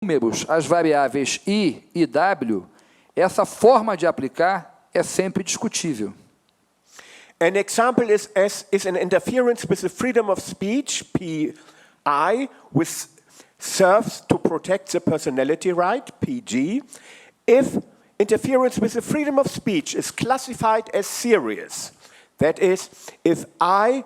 números, as variáveis I e W, essa forma de aplicar é sempre discutível. An example is an interference with the freedom of speech, PI, which serves to protect the personality right, PG, if interference with the freedom of speech is classified as serious. That is, if I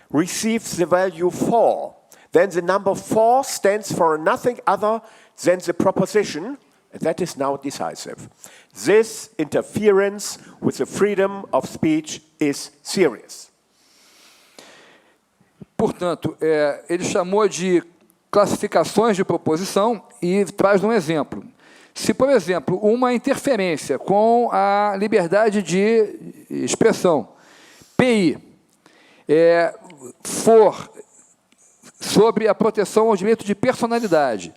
receives the value 4, then the number 4 stands for nothing other than the proposition, that is now decisive. This interference with the freedom of speech is serious. Portanto, ele chamou de classificações de proposição e traz um exemplo. Se, por exemplo, uma interferência com a liberdade de expressão, PI, for sobre a proteção ao direito de personalidade,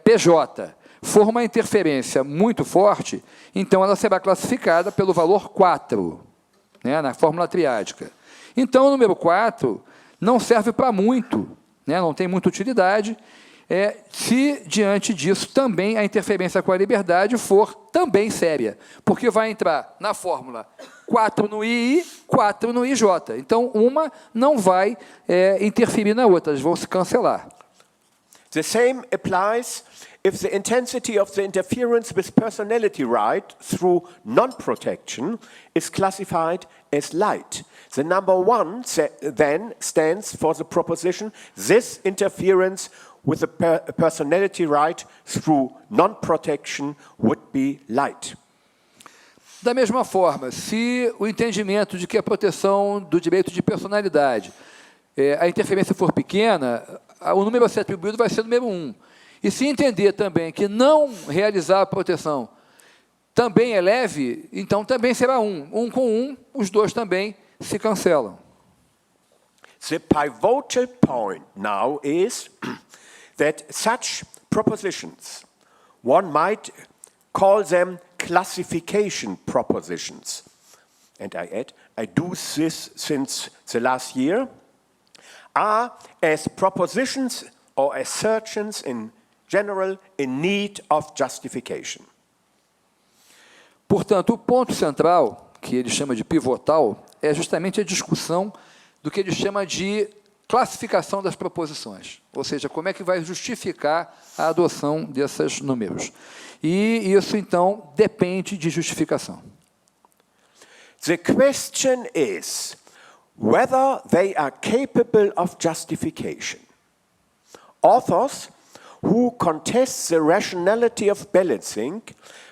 PJ, for uma interferência muito forte, então ela será classificada pelo valor 4, né, na fórmula triádica. Então, o número 4 não serve para muito, né, não tem muita utilidade, se diante disso também a interferência com a liberdade for também séria, porque vai entrar na fórmula 4 no II, 4 no IJ. Então, uma não vai interferir na outra, elas vão se cancelar. The same applies if the intensity of the interference with personality right through non-protection is classified as light. The number 1 then stands for the proposition, this interference with the personality right through non-protection would be light. Da mesma forma, se o entendimento de que a proteção do direito de personalidade, a interferência for pequena, o número a ser atribuído vai ser o número 1. E se entender também que não realizar a proteção também é leve, então também será 1. 1 com 1, os dois também se cancelam. The pivotal point now is that such propositions, one might call them classification propositions. And I add, I do this since the last year, are as propositions or assertions in general in need of justification. Portanto, o ponto central, que ele chama de pivotal, é justamente a discussão do que ele chama de classificação das proposições, ou seja, como é que vai justificar a adoção desses números. E isso, então, depende de justificação. The question is whether they are capable of justification. Authors who contest the rationality of balancing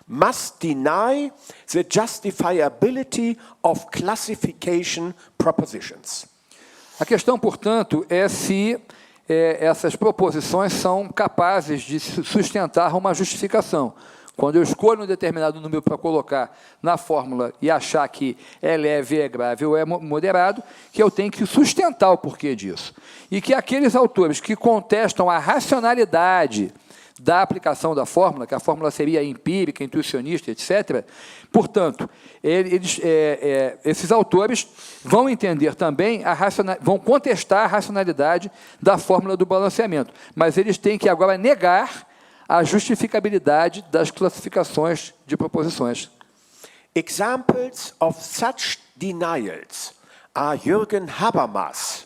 must deny the justifiability of classification propositions. A questão, portanto, é se essas proposições são capazes de sustentar uma justificação. Quando eu escolho um determinado número para colocar na fórmula e achar que é leve, é grave ou é moderado, que eu tenho que sustentar o porquê disso. E que aqueles autores que contestam a racionalidade da aplicação da fórmula, que a fórmula seria empírica, intuicionista, etc., portanto, esses autores vão entender também, vão contestar a racionalidade da fórmula do balanceamento, mas eles têm que agora negar a justificabilidade das classificações de proposições. Examples of such denials are Jürgen Habermas'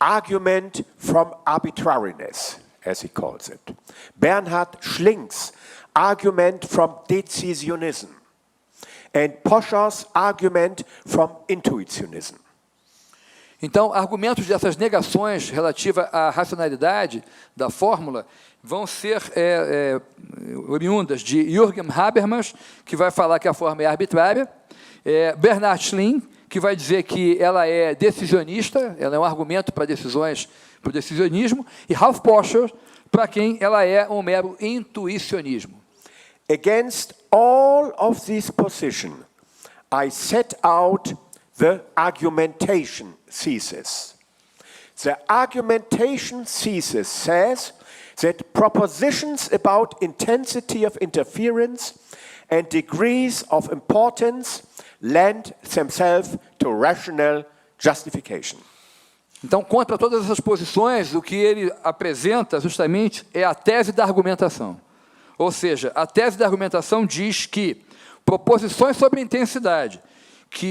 argument from arbitrariness, as he calls it, Bernhard Schling's argument from decisionism, and Poscher's argument from intuitionism. Então, argumentos dessas negações relativas à racionalidade da fórmula vão ser oriundas de Jürgen Habermas, que vai falar que a fórmula é arbitrária, Bernhard Schling, que vai dizer que ela é decisionista, ela é um argumento para decisões, para o decisionismo, e Ralph Poscher, para quem ela é um mero intuicionismo. Against all of these positions, I set out the argumentation thesis. The argumentation thesis says that propositions about intensity of interference and degrees of importance lend themselves to rational justification. Então, contra todas essas posições, o que ele apresenta justamente é a tese da argumentação. Ou seja, a tese da argumentação diz que proposições sobre intensidade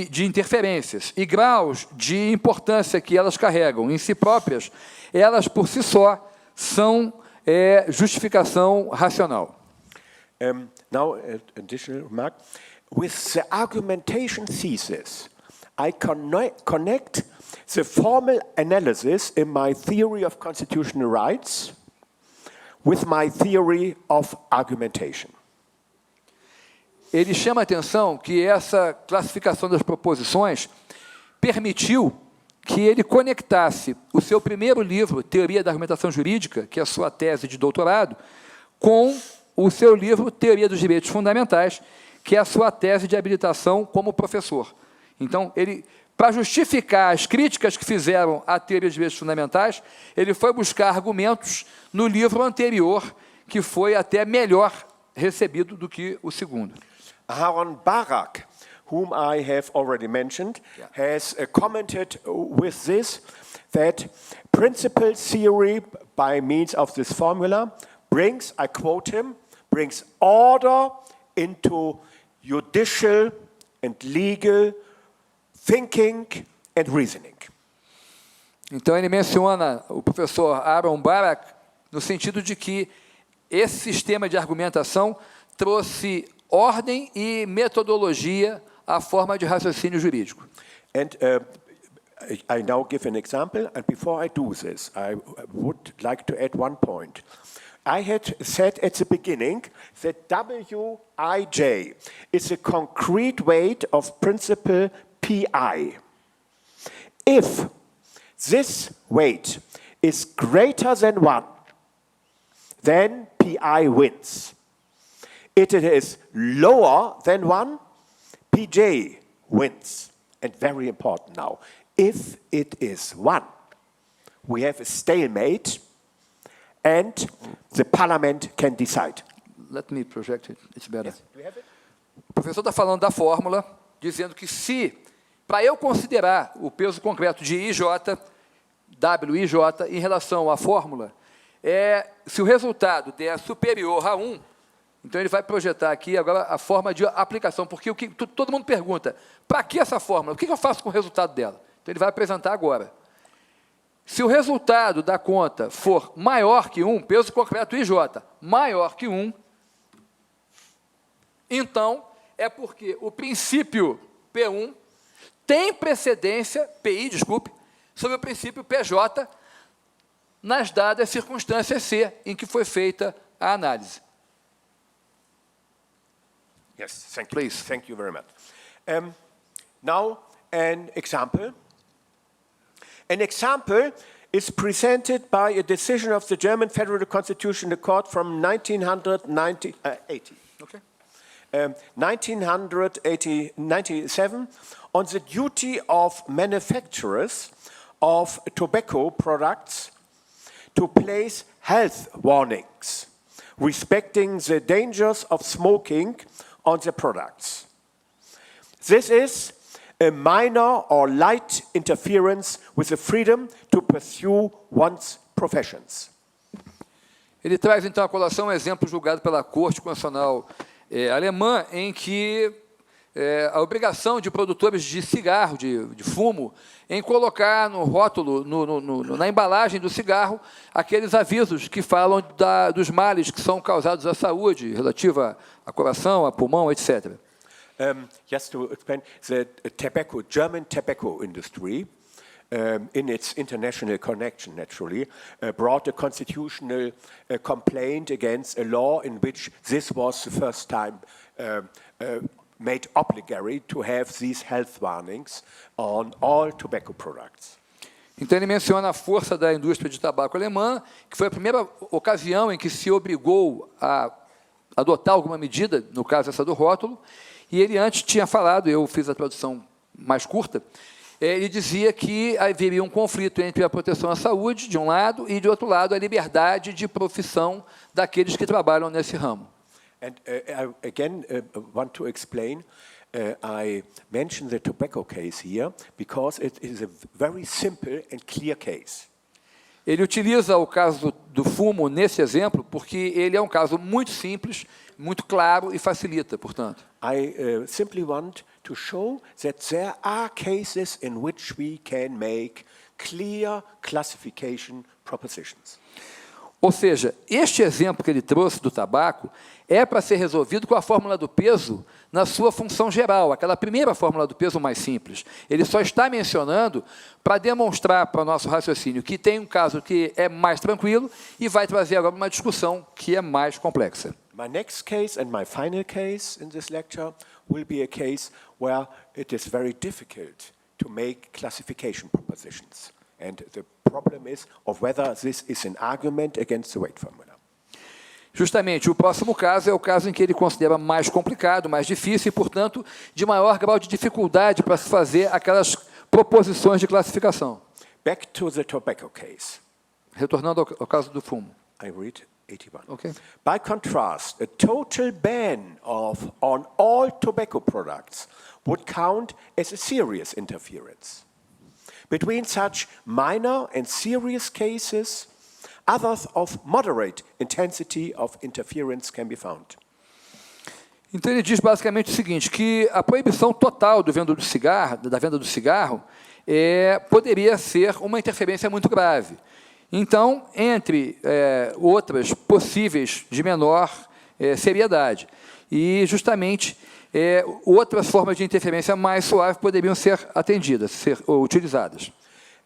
de interferências e graus de importância que elas carregam em si próprias, elas por si só são justificação racional. Now, additional remark. With the argumentation thesis, I connect the formal analysis in my theory of constitutional rights with my theory of argumentation. Ele chama a atenção que essa classificação das proposições permitiu que ele conectasse o seu primeiro livro, Teoria da Argumentação Jurídica, que é a sua tese de doutorado, com o seu livro, Teoria dos Direitos Fundamentais, que é a sua tese de habilitação como professor. Então, ele, para justificar as críticas que fizeram à Teoria dos Direitos Fundamentais, ele foi buscar argumentos no livro anterior, que foi até melhor recebido do que o segundo. Aaron Barak, whom I have already mentioned, has commented with this, that principal theory by means of this formula brings, I quote him, brings order into judicial and legal thinking and reasoning. Então, ele menciona o professor Aaron Barak no sentido de que esse sistema de argumentação trouxe ordem e metodologia à forma de raciocínio jurídico. And I now give an example, and before I do this, I would like to add one point. I had said at the beginning that Wij is a concrete weight of principle Pi. If this weight is greater than 1, then Pi wins. If it is lower than 1, Pj wins. And very important now, if it is 1, we have a stalemate and the parliament can decide. Let me project it, it's better. Yes, do you have it? O professor está falando da fórmula, dizendo que se, para eu considerar o peso concreto de IJ, WIJ, em relação à fórmula, se o resultado der superior a 1, então ele vai projetar aqui agora a forma de aplicação, porque o que todo mundo pergunta, para que essa fórmula? O que eu faço com o resultado dela? Então ele vai apresentar agora. Se o resultado da conta for maior que 1, peso concreto IJ, maior que 1, então é porque o princípio P1 tem precedência, PI, desculpe, sobre o princípio PJ nas dadas circunstâncias C, em que foi feita a análise. Yes, thank you. Please. Thank you very much. Now, an example. An example is presented by a decision of the German Federal Constitutional Court from 1980. Okay. 1997 on the duty of manufacturers of tobacco products to place health warnings respecting the dangers of smoking on the products. This is a minor or light interference with the freedom to pursue one's professions. Ele traz, então, à colação um exemplo julgado pela Corte Constitucional alemã, em que a obrigação de produtores de cigarro, de fumo, em colocar no rótulo, na embalagem do cigarro, aqueles avisos que falam dos males que são causados à saúde, relativa a coração, a pulmão, etc. Just to explain, the German tobacco industry, in its international connection, naturally, brought a constitutional complaint against a law in which this was the first time made obligatory to have these health warnings on all tobacco products. Então, ele menciona a força da indústria de tabaco alemã, que foi a primeira ocasião em que se obrigou a adotar alguma medida, no caso essa do rótulo, e ele antes tinha falado, eu fiz a tradução mais curta, ele dizia que haveria um conflito entre a proteção à saúde, de um lado, e, de outro lado, a liberdade de profissão daqueles que trabalham nesse ramo. And I again want to explain, I mention the tobacco case here because it is a very simple and clear case. Ele utiliza o caso do fumo nesse exemplo porque ele é um caso muito simples, muito claro e facilita, portanto. I simply want to show that there are cases in which we can make clear classification propositions. Ou seja, este exemplo que ele trouxe do tabaco é para ser resolvido com a fórmula do peso na sua função geral, aquela primeira fórmula do peso mais simples. Ele só está mencionando para demonstrar para o nosso raciocínio que tem um caso que é mais tranquilo e vai trazer agora uma discussão que é mais complexa. My next case and my final case in this lecture will be a case where it is very difficult to make classification propositions. And the problem is of whether this is an argument against the weight formula. Justamente, o próximo caso é o caso em que ele considera mais complicado, mais difícil e, portanto, de maior grau de dificuldade para se fazer aquelas proposições de classificação. Back to the tobacco case. Retornando ao caso do fumo. I read 81. Okay. By contrast, a total ban on all tobacco products would count as a serious interference. Between such minor and serious cases, others of moderate intensity of interference can be found. Então ele diz basicamente o seguinte, que a proibição total da venda do cigarro poderia ser uma interferência muito grave. Então, entre outras possíveis de menor seriedade. E, justamente, outras formas de interferência mais suaves poderiam ser atendidas, ou utilizadas.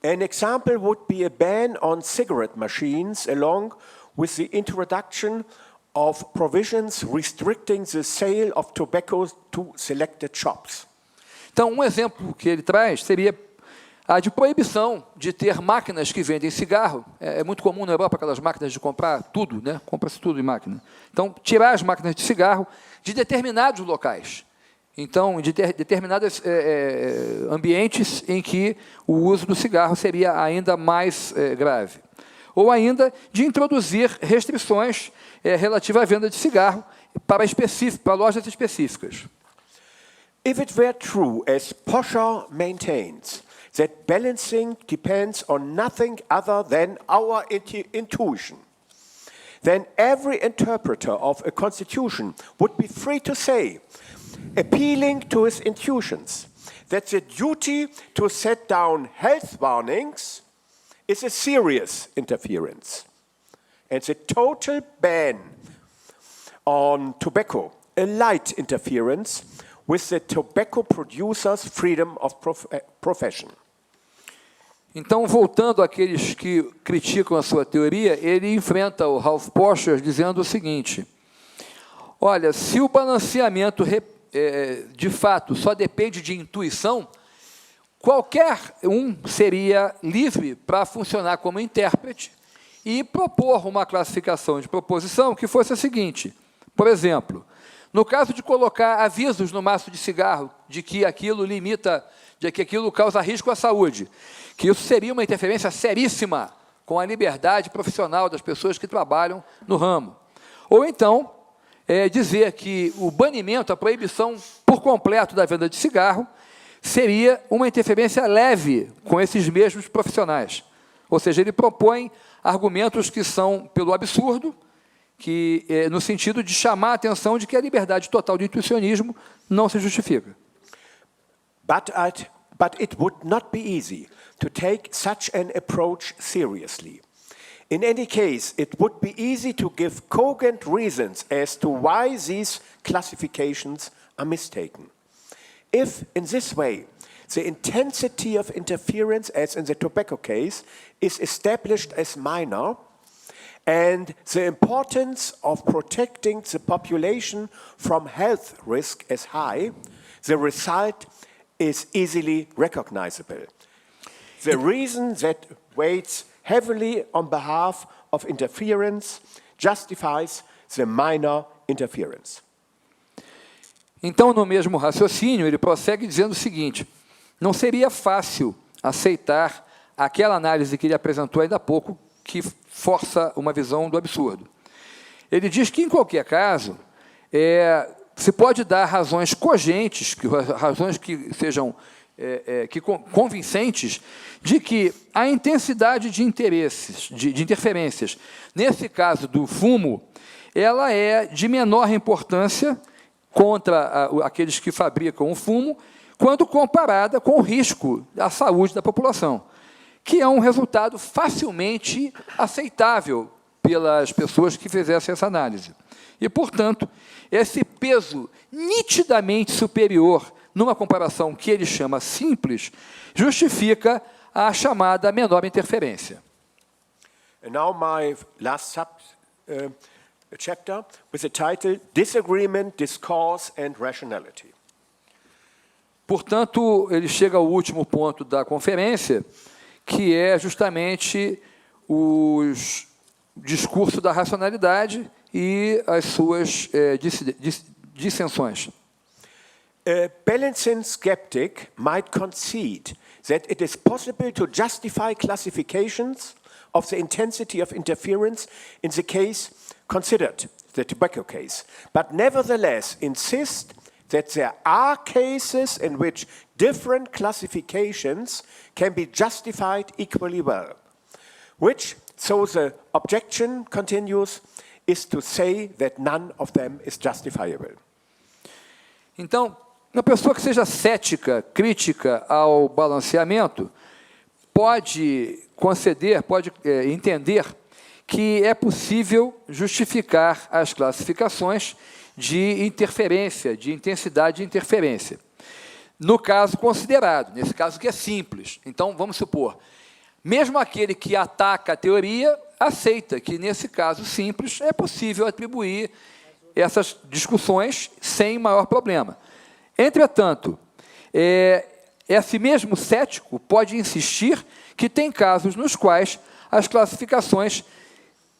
An example would be a ban on cigarette machines along with the introduction of provisions restricting the sale of tobacco to selected shops. Então, um exemplo que ele traz seria a de proibição de ter máquinas que vendem cigarro. É muito comum na Europa aquelas máquinas de comprar tudo, né? Compra-se tudo em máquina. Então, tirar as máquinas de cigarro de determinados locais. Então, de determinados ambientes em que o uso do cigarro seria ainda mais grave. Ou ainda de introduzir restrições relativas à venda de cigarro para lojas específicas. If it were true, as Poscher maintains, that balancing depends on nothing other than our intuition, then every interpreter of a constitution would be free to say, appealing to his intuitions, that the duty to set down health warnings is a serious interference. And the total ban on tobacco, a light interference with the tobacco producer's freedom of profession. Então, voltando àqueles que criticam a sua teoria, ele enfrenta o Ralph Poscher dizendo o seguinte, olha, se o balanceamento de fato só depende de intuição, qualquer um seria livre para funcionar como intérprete e propor uma classificação de proposição que fosse a seguinte, por exemplo, no caso de colocar avisos no maço de cigarro de que aquilo causa risco à saúde, que isso seria uma interferência seríssima com a liberdade profissional das pessoas que trabalham no ramo. Ou então, dizer que o banimento, a proibição por completo da venda de cigarro, seria uma interferência leve com esses mesmos profissionais. Ou seja, ele propõe argumentos que são pelo absurdo, no sentido de chamar a atenção de que a liberdade total de intuicionismo não se justifica. But it would not be easy to take such an approach seriously. In any case, it would be easy to give cogent reasons as to why these classifications are mistaken. If, in this way, the intensity of interference, as in the tobacco case, is established as minor, and the importance of protecting the population from health risk as high, the result is easily recognizable. The reason that weighs heavily on behalf of interference justifies the minor interference. Então, no mesmo raciocínio, ele prossegue dizendo o seguinte, não seria fácil aceitar aquela análise que ele apresentou ainda há pouco, que força uma visão do absurdo. Ele diz que, em qualquer caso, se pode dar razões cogentes, razões que sejam convincentes, de que a intensidade de interesses, de interferências, nesse caso do fumo, ela é de menor importância contra aqueles que fabricam o fumo, quando comparada com o risco à saúde da população, que é um resultado facilmente aceitável pelas pessoas que fizessem essa análise. E, portanto, esse peso nitidamente superior, numa comparação que ele chama simples, justifica a chamada menor interferência. And now my last chapter with the title Disagreement, Discourse and Rationality. Portanto, ele chega ao último ponto da conferência, que é justamente o discurso da racionalidade e as suas dissensões. A balancing skeptic might concede that it is possible to justify classifications of the intensity of interference in the case considered, the tobacco case, but nevertheless insist that there are cases in which different classifications can be justified equally well, which, so the objection continues, is to say that none of them is justifiable. Então, uma pessoa que seja cética, crítica ao balanceamento, pode conceder, pode entender que é possível justificar as classificações de interferência, de intensidade de interferência. No caso considerado, nesse caso que é simples. Então, vamos supor, mesmo aquele que ataca a teoria, aceita que, nesse caso simples, é possível atribuir essas discussões sem maior problema. Entretanto, esse mesmo cético pode insistir que tem casos nos quais as classificações,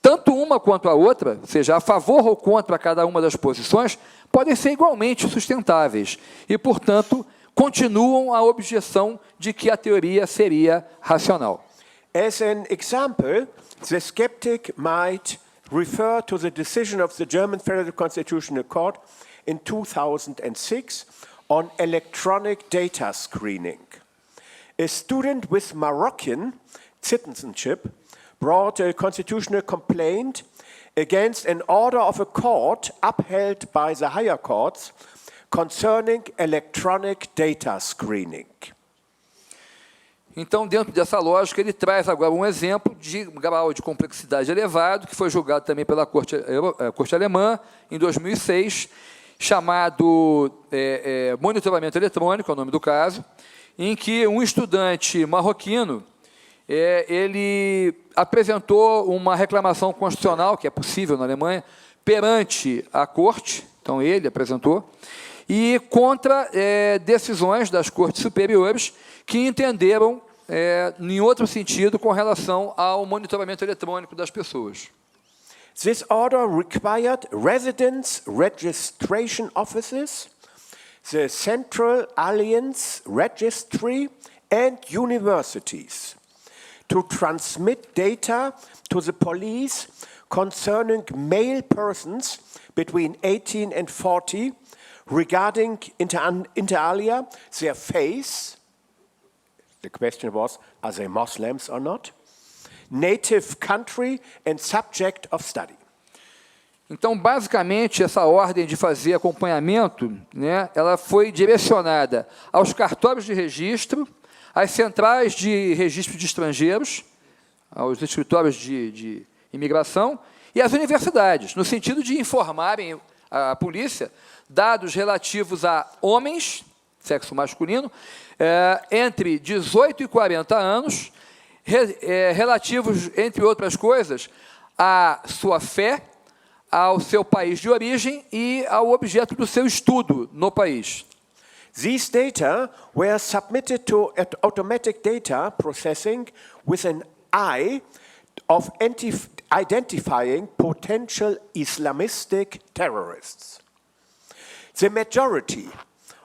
tanto uma quanto a outra, seja a favor ou contra cada uma das posições, podem ser igualmente sustentáveis e, portanto, continuam a objeção de que a teoria seria racional. As an example, the skeptic might refer to the decision of the German Federal Constitutional Court in 2006 on electronic data screening. A student with Moroccan citizenship brought a constitutional complaint against an order of a court upheld by the higher courts concerning electronic data screening. Então, dentro dessa lógica, ele traz agora um exemplo de grau de complexidade elevado, que foi julgado também pela Corte Alemã, em 2006, chamado monitoramento eletrônico, é o nome do caso, em que um estudante marroquino, ele apresentou uma reclamação constitucional, que é possível na Alemanha, perante a Corte, então ele apresentou, e contra decisões das Cortes Superiores que entenderam em outro sentido com relação ao monitoramento eletrônico das pessoas. This order required residence registration offices, the Central Alliance Registry, and universities to transmit data to the police concerning male persons between 18 and 40 regarding, inter alia, their face. The question was, are they Muslims or not? Native country and subject of study. Então, basicamente, essa ordem de fazer acompanhamento, ela foi direcionada aos cartórios de registro, às centrais de registro de estrangeiros, aos escritórios de imigração e às universidades, no sentido de informarem a polícia dados relativos a homens, sexo masculino, entre 18 e 40 anos, relativos, entre outras coisas, à sua fé, ao seu país de origem e ao objeto do seu estudo no país. These data were submitted to automatic data processing with an eye of identifying potential Islamistic terrorists. The majority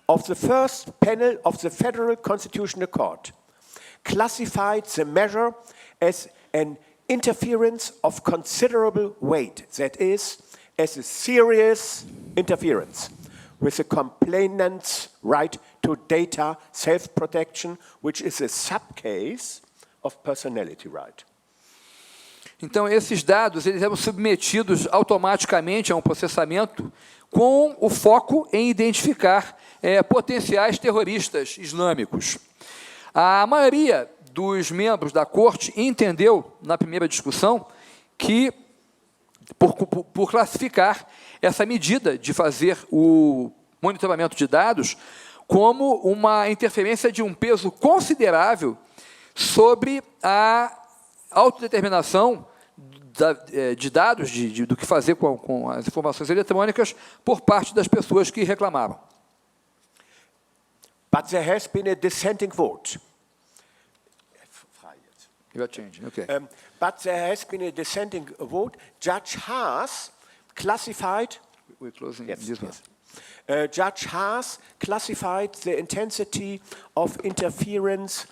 of the first panel of the Federal Constitutional Court classified the measure as an interference of considerable weight, that is, as a serious interference, with the complainant's right to data self-protection, which is a subcase of personality right. Então, esses dados eles eram submetidos automaticamente a um processamento com o foco em identificar potenciais terroristas islâmicos. A maioria dos membros da corte entendeu, na primeira discussão, que, por classificar essa medida de fazer o monitoramento de dados como uma interferência de um peso considerável sobre a autodeterminação de dados, do que fazer com as informações eletrônicas por parte das pessoas que reclamaram. But there has been a dissenting vote. You are changing, okay. But there has been a dissenting vote. Judge Haas classified. We're closing Yes, this one. yes. Judge Haas classified the intensity of interference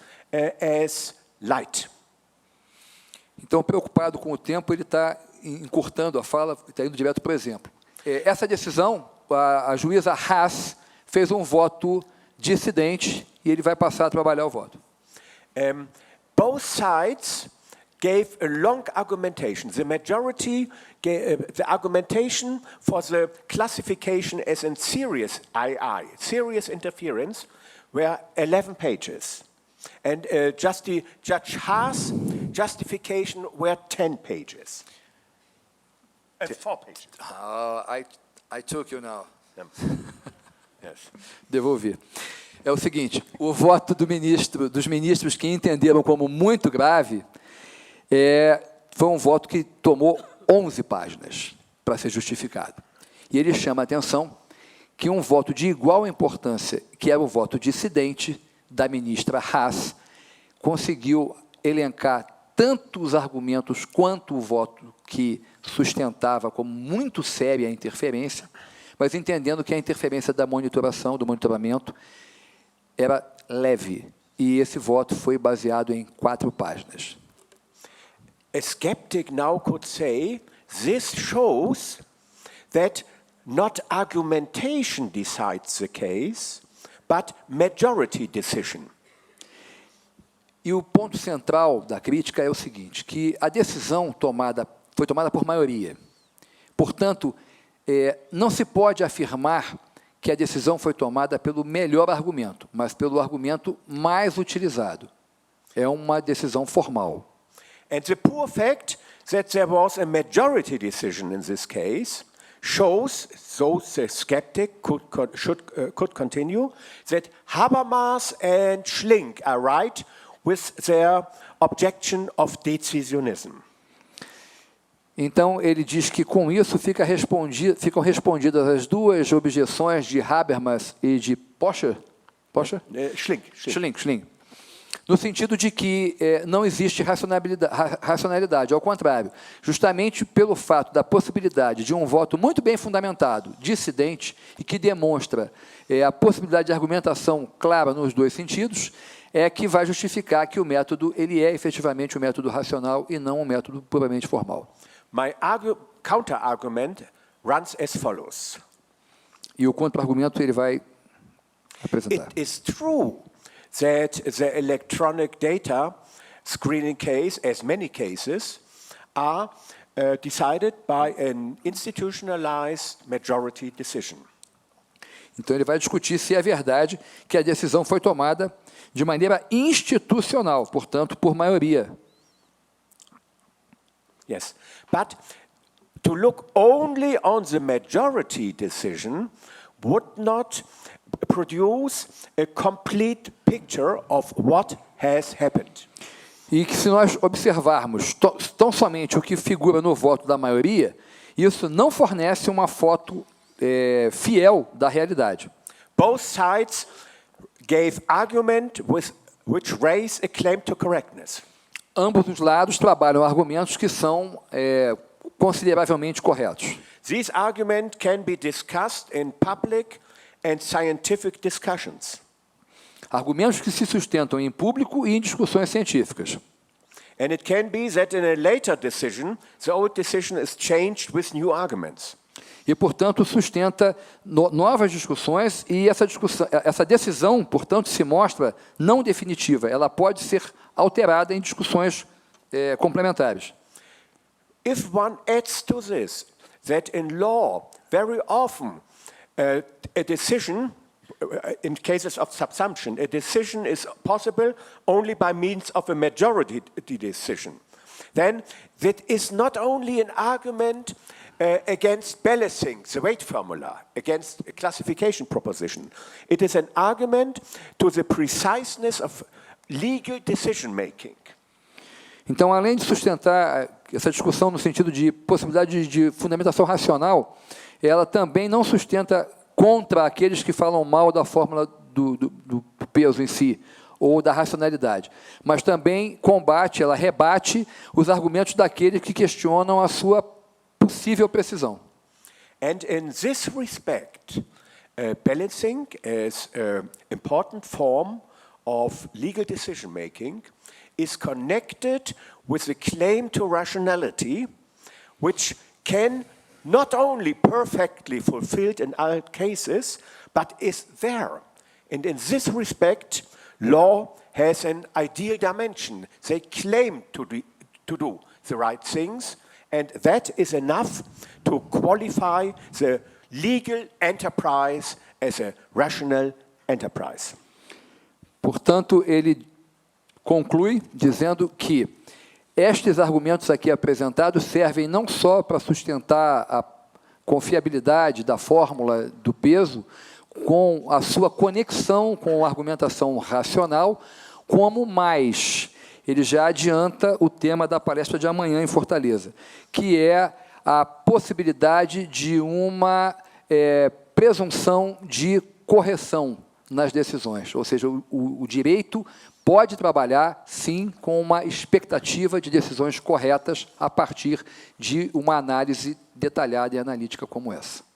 as light. Então, preocupado com o tempo, ele está encurtando a fala, está indo direto para o exemplo. Essa decisão, a juíza Haas fez um voto dissidente e ele vai passar a trabalhar o voto. Both sides gave a long argumentation. The majority gave the argumentation for the classification as in serious II, serious interference, were 11 pages. And Judge Haas' justification were 10 pages. 4 pages. I took you now. Yes. Devolvi. É o seguinte, o voto dos ministros que entenderam como muito grave foi um voto que tomou 11 páginas para ser justificado. E ele chama a atenção que um voto de igual importância, que era o voto dissidente da ministra Haas, conseguiu elencar tanto os argumentos quanto o voto que sustentava como muito séria a interferência, mas entendendo que a interferência da monitoração, do monitoramento, era leve. E esse voto foi baseado em 4 páginas. A skeptic now could say, this shows that not argumentation decides the case, but majority decision. E o ponto central da crítica é o seguinte, que a decisão foi tomada por maioria. Portanto, não se pode afirmar que a decisão foi tomada pelo melhor argumento, mas pelo argumento mais utilizado. É uma decisão formal. And the poor fact that there was a majority decision in this case shows, so the skeptic could continue, that Habermas and Schlink are right with their objection of decisionism. Então, ele diz que, com isso, ficam respondidas as duas objeções de Habermas e de Poscher? Schlink. No sentido de que não existe racionalidade, ao contrário, justamente pelo fato da possibilidade de um voto muito bem fundamentado, dissidente, e que demonstra a possibilidade de argumentação clara nos dois sentidos, é que vai justificar que o método ele é efetivamente um método racional e não um método puramente formal. My counter-argument runs as follows. E o contra-argumento ele vai apresentar. It is true that the electronic data screening case, as many cases, are decided by an institutionalized majority decision. Então, ele vai discutir se é verdade que a decisão foi tomada de maneira institucional, portanto, por maioria. Yes, but to look only on the majority decision would not produce a complete picture of what has happened. E que, se nós observarmos tão somente o que figura no voto da maioria, isso não fornece uma foto fiel da realidade. Both sides gave argument which raise a claim to correctness. Ambos os lados trabalham argumentos que são consideravelmente corretos. These arguments can be discussed in public and scientific discussions. Argumentos que se sustentam em público e em discussões científicas. And it can be that in a later decision, the old decision is changed with new arguments. e, portanto, sustenta novas discussões, e essa decisão, portanto, se mostra não definitiva. Ela pode ser alterada em discussões complementares. If one adds to this that in law, very often, a decision, in cases of subsumption, a decision is possible only by means of a majority decision, then that is not only an argument against balancing the weight formula, against a classification proposition. It is an argument to the preciseness of legal decision-making. Então, além de sustentar essa discussão no sentido de possibilidade de fundamentação racional, ela também não sustenta contra aqueles que falam mal da fórmula do peso em si, ou da racionalidade, mas também combate, ela rebate os argumentos daqueles que questionam a sua possível precisão. And in this respect, balancing as an important form of legal decision-making is connected with the claim to rationality, which can not only perfectly fulfilled in all cases, but is there. And in this respect, law has an ideal dimension. They claim to do the right things, and that is enough to qualify the legal enterprise as a rational enterprise. Portanto, ele conclui dizendo que estes argumentos aqui apresentados servem não só para sustentar a confiabilidade da fórmula do peso, com a sua conexão com a argumentação racional, como mais. Ele já adianta o tema da palestra de amanhã em Fortaleza, que é a possibilidade de uma presunção de correção nas decisões, ou seja, o direito pode trabalhar, sim, com uma expectativa de decisões corretas a partir de uma análise detalhada e analítica como essa.